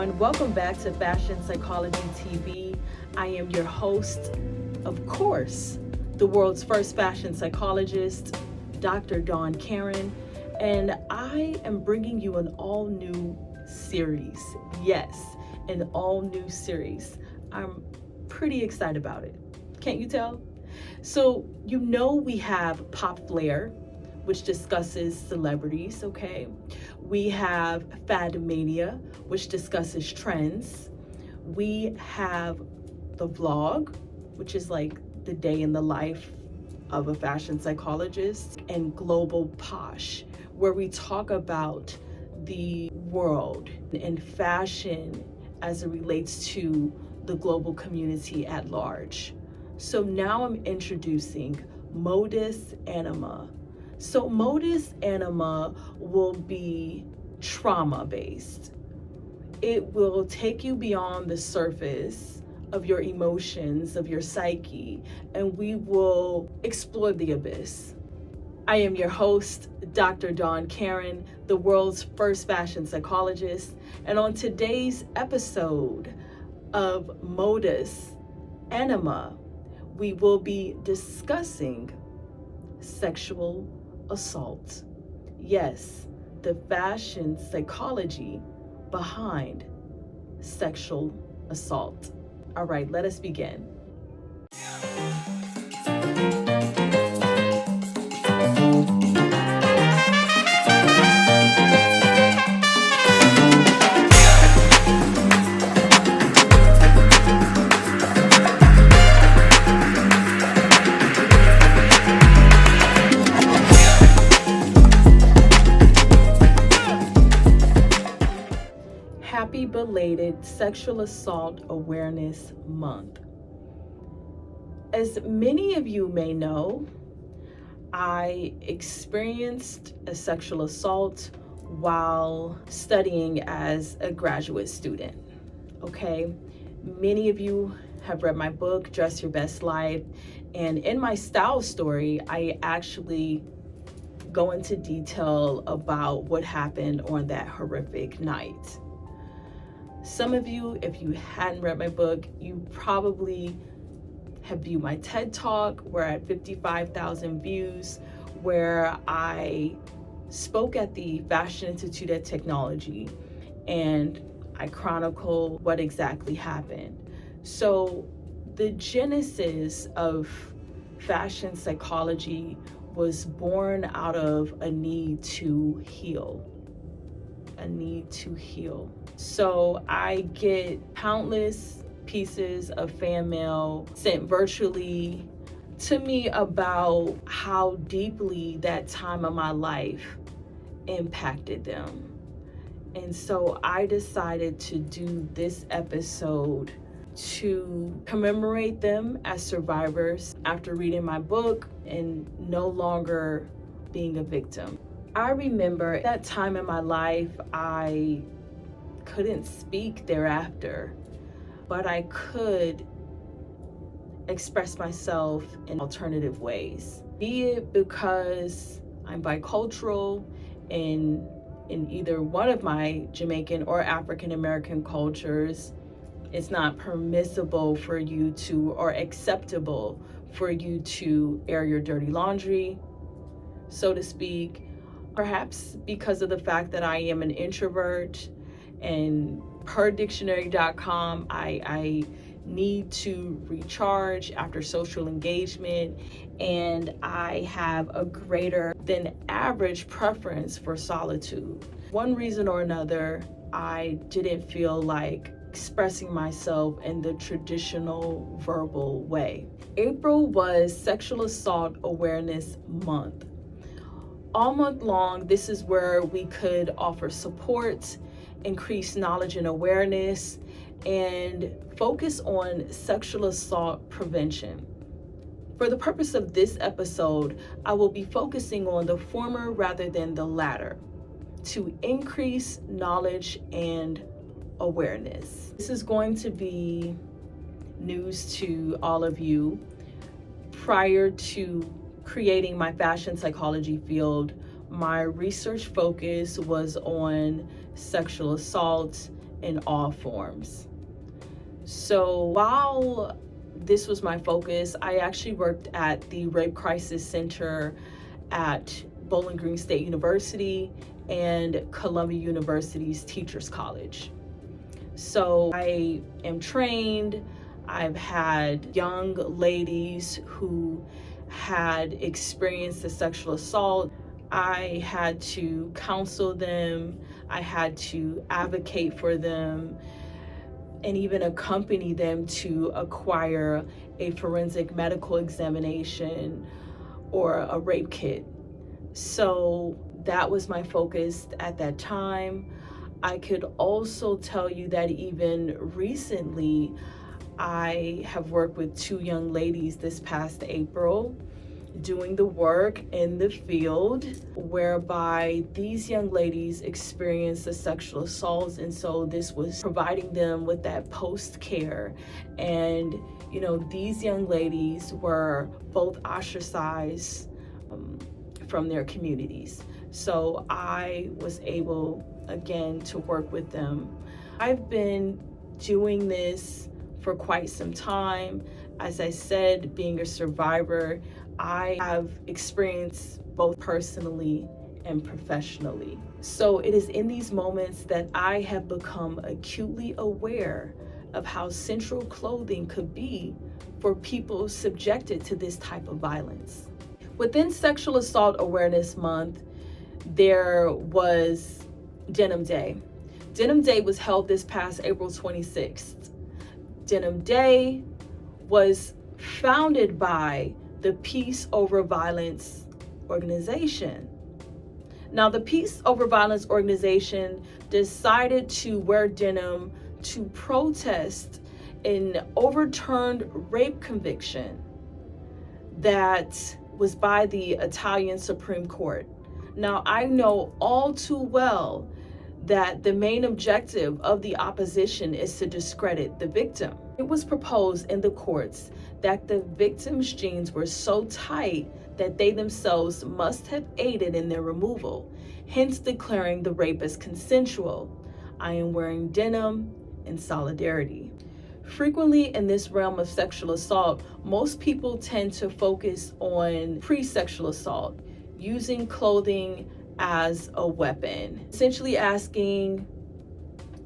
everyone. Welcome back to Fashion Psychology TV. I am your host, of course, the world's first fashion psychologist, Dr. Dawnn Karen, and I am bringing you an all-new series. Yes, an all-new series. I'm pretty excited about it. Can't you tell? So, you know we have Pop Flair, which discusses celebrities, okay? We have Fad Mania, which discusses trends. We have the vlog, which is like the day in the life of a fashion psychologist, and Global Posh, where we talk about the world and fashion as it relates to the global community at large. So now I'm introducing Modus Amina. So Modus Amina will be trauma-based. It will take you beyond the surface of your emotions, of your psyche, and we will explore the abyss. I am your host, Dr. Dawnn Karen, the world's first fashion psychologist, and on today's episode of Modus Amina, we will be discussing sexual assault. Yes, the fashion psychology behind sexual assault. All right, let us begin. Happy belated Sexual Assault Awareness Month. As many of you may know, I experienced a sexual assault while studying as a graduate student, okay? Many of you have read my book, Dress Your Best Life, and in my style story, I actually go into detail about what happened on that horrific night. Some of you, if you hadn't read my book, you probably have viewed my TED Talk. We're at 55,000 views, where I spoke at the Fashion Institute of Technology and I chronicle what exactly happened. So the genesis of fashion psychology was born out of a need to heal. So I get countless pieces of fan mail sent virtually to me about how deeply that time of my life impacted them. And so I decided to do this episode to commemorate them as survivors after reading my book and no longer being a victim. I remember that time in my life, I couldn't speak thereafter, but I could express myself in alternative ways. Be it because I'm bicultural and in either one of my Jamaican or African American cultures, it's not permissible for you to, or acceptable for you to air your dirty laundry, so to speak. Perhaps because of the fact that I am an introvert, and per dictionary.com, I need to recharge after social engagement, and I have a greater than average preference for solitude. One reason or another, I didn't feel like expressing myself in the traditional verbal way. April was Sexual Assault Awareness Month. All month long, this is where we could offer support, increase knowledge and awareness, and focus on sexual assault prevention. For the purpose of this episode, I will be focusing on the former rather than the latter, to increase knowledge and awareness. This is going to be news to all of you. Prior to creating my fashion psychology field, my research focus was on sexual assault in all forms. So while this was my focus, I actually worked at the Rape Crisis Center at Bowling Green State University and Columbia University's Teachers College. So I am trained. I've had young ladies who had experienced a sexual assault. I had to counsel them. I had to advocate for them and even accompany them to acquire a forensic medical examination or a rape kit. So that was my focus at that time. I could also tell you that even recently, I have worked with 2 young ladies this past April doing the work in the field whereby these young ladies experienced a sexual assault, and so this was providing them with that post care. And these young ladies were both ostracized from their communities. So I was able again to work with them. I've been doing this for quite some time. As I said, being a survivor, I have experienced both personally and professionally. So it is in these moments that I have become acutely aware of how central clothing could be for people subjected to this type of violence. Within Sexual Assault Awareness Month, there was Denim Day. Denim Day was held this past April 26th. Denim Day was founded by the Peace Over Violence organization. Now, the Peace Over Violence organization decided to wear denim to protest an overturned rape conviction that was by the Italian Supreme Court. Now, I know all too well that the main objective of the opposition is to discredit the victim. It was proposed in the courts that the victim's jeans were so tight that they themselves must have aided in their removal, hence declaring the rape as consensual. I am wearing denim in solidarity. Frequently in this realm of sexual assault, most people tend to focus on pre-sexual assault, using clothing as a weapon, essentially asking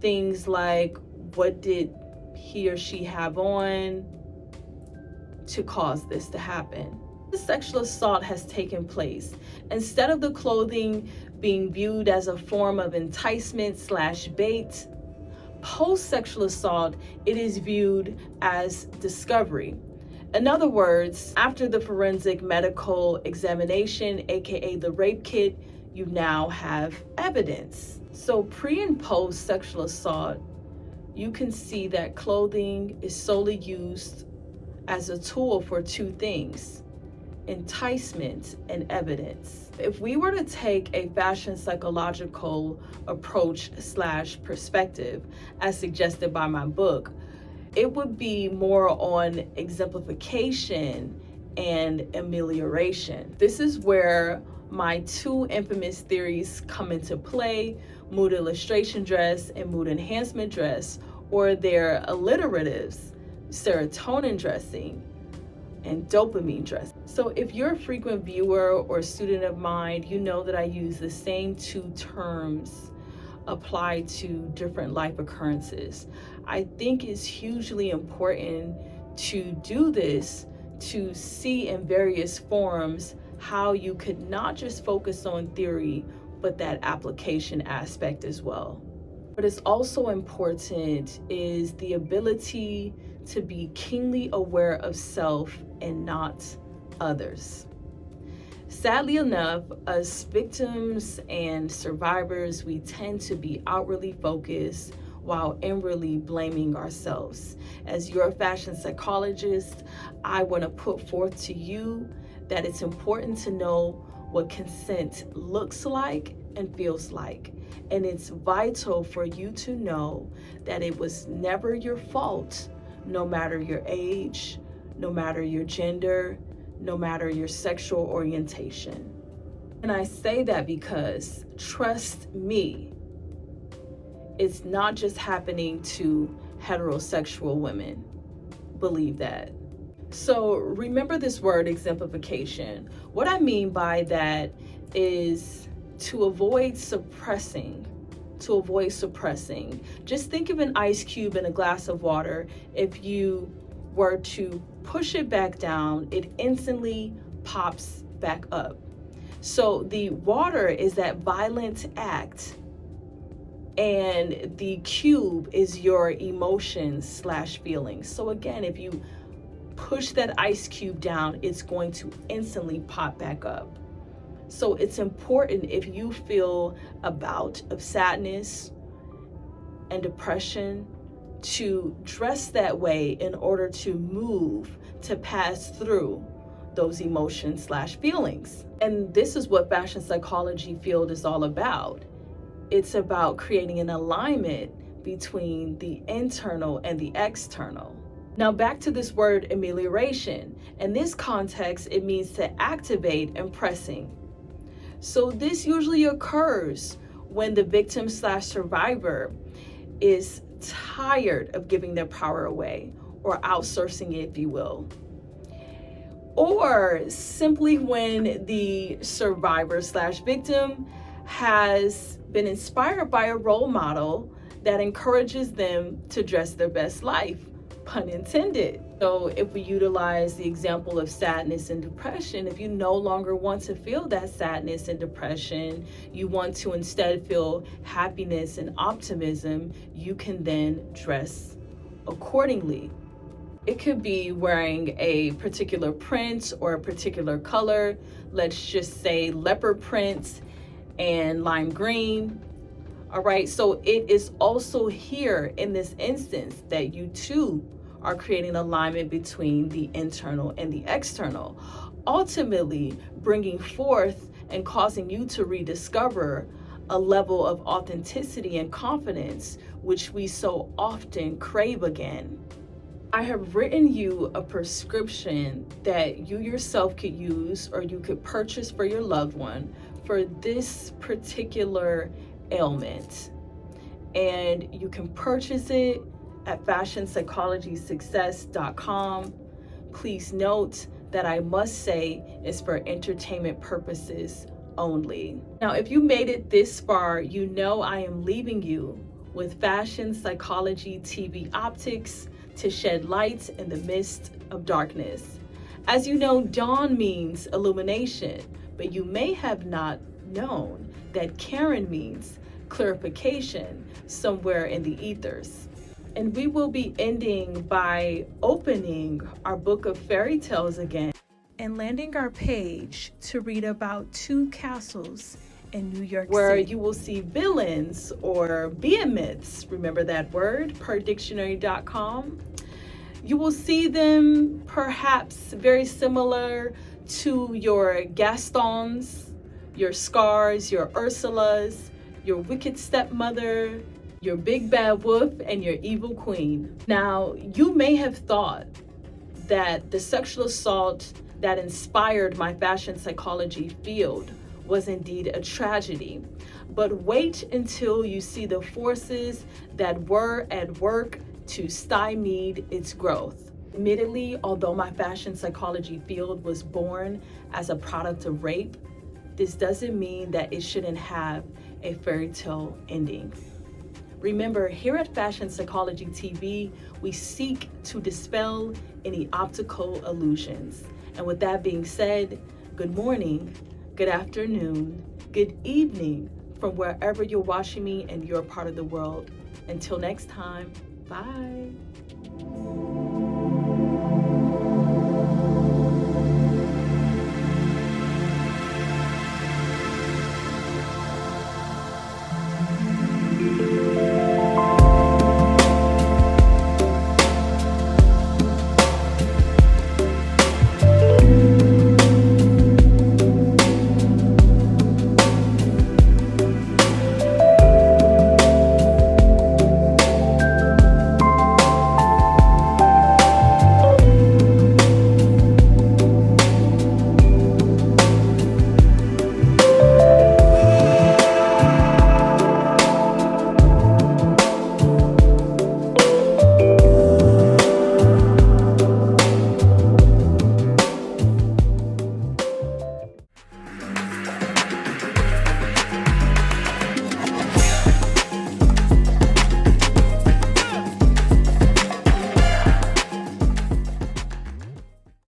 things like, what did he or she have on to cause this to happen? The sexual assault has taken place. Instead of the clothing being viewed as a form of enticement/bait, post-sexual assault, it is viewed as discovery. In other words, after the forensic medical examination, aka the rape kit, you now have evidence. So pre and post sexual assault, you can see that clothing is solely used as a tool for 2 things: enticement and evidence. If we were to take a fashion psychological approach/perspective, as suggested by my book, it would be more on exemplification and amelioration. This is where my 2 infamous theories come into play: mood illustration dress and mood enhancement dress, or their alliteratives, serotonin dressing and dopamine dress. So if you're a frequent viewer or student of mine, you know that I use the same 2 terms applied to different life occurrences. I think it's hugely important to do this, to see in various forms how you could not just focus on theory, but that application aspect as well. What is also important is the ability to be keenly aware of self and not others. Sadly enough, us victims and survivors, we tend to be outwardly focused while inwardly blaming ourselves. As your fashion psychologist, I want to put forth to you that it's important to know what consent looks like and feels like. And it's vital for you to know that it was never your fault, no matter your age, no matter your gender, no matter your sexual orientation. And I say that because, trust me, It's not just happening to heterosexual women. Believe that. So remember this word exemplification. What I mean by that is to avoid suppressing. Just think of an ice cube in a glass of water. If you were to push it back down, it instantly pops back up. So the water is that violent act, and the cube is your emotions / feelings. So again, if you push that ice cube down, it's going to instantly pop back up. So it's important, if you feel a bout of sadness and depression, to dress that way in order to move, to pass through those emotions / feelings. And this is what fashion psychology field is all about. It's about creating an alignment between the internal and the external. Now back to this word amelioration. In this context, it means to activate impressing. So this usually occurs when the victim / survivor is tired of giving their power away, or outsourcing it, if you will. Or simply when the survivor / victim has been inspired by a role model that encourages them to dress their best life, pun intended. So if we utilize the example of sadness and depression, if you no longer want to feel that sadness and depression, you want to instead feel happiness and optimism, you can then dress accordingly. It could be wearing a particular print or a particular color. Let's just say leopard print and lime green. All right, so it is also here in this instance that you too are creating alignment between the internal and the external, ultimately bringing forth and causing you to rediscover a level of authenticity and confidence, which we so often crave again. I have written you a prescription that you yourself could use, or you could purchase for your loved one, for this particular ailment. And you can purchase it at fashionpsychologysuccess.com. Please note that I must say it's for entertainment purposes only. Now, if you made it this far, you know I am leaving you with Fashion Psychology TV optics to shed light in the midst of darkness. As you know, dawn means illumination, but you may have not known that Karen means clarification somewhere in the ethers. And we will be ending by opening our book of fairy tales again and landing our page to read about 2 castles in New York City, where you will see villains or behemoths, remember that word, per dictionary.com. You will see them perhaps very similar to your Gastons, your Scars, your Ursulas, your wicked stepmother, your big bad wolf, and your evil queen. Now, you may have thought that the sexual assault that inspired my fashion psychology field was indeed a tragedy. But wait until you see the forces that were at work to stymie its growth. Admittedly, although my fashion psychology field was born as a product of rape, this doesn't mean that it shouldn't have a fairy tale ending. Remember, here at Fashion Psychology TV, we seek to dispel any optical illusions. And with that being said, good morning, good afternoon, good evening from wherever you're watching me in your part of the world. Until next time, bye.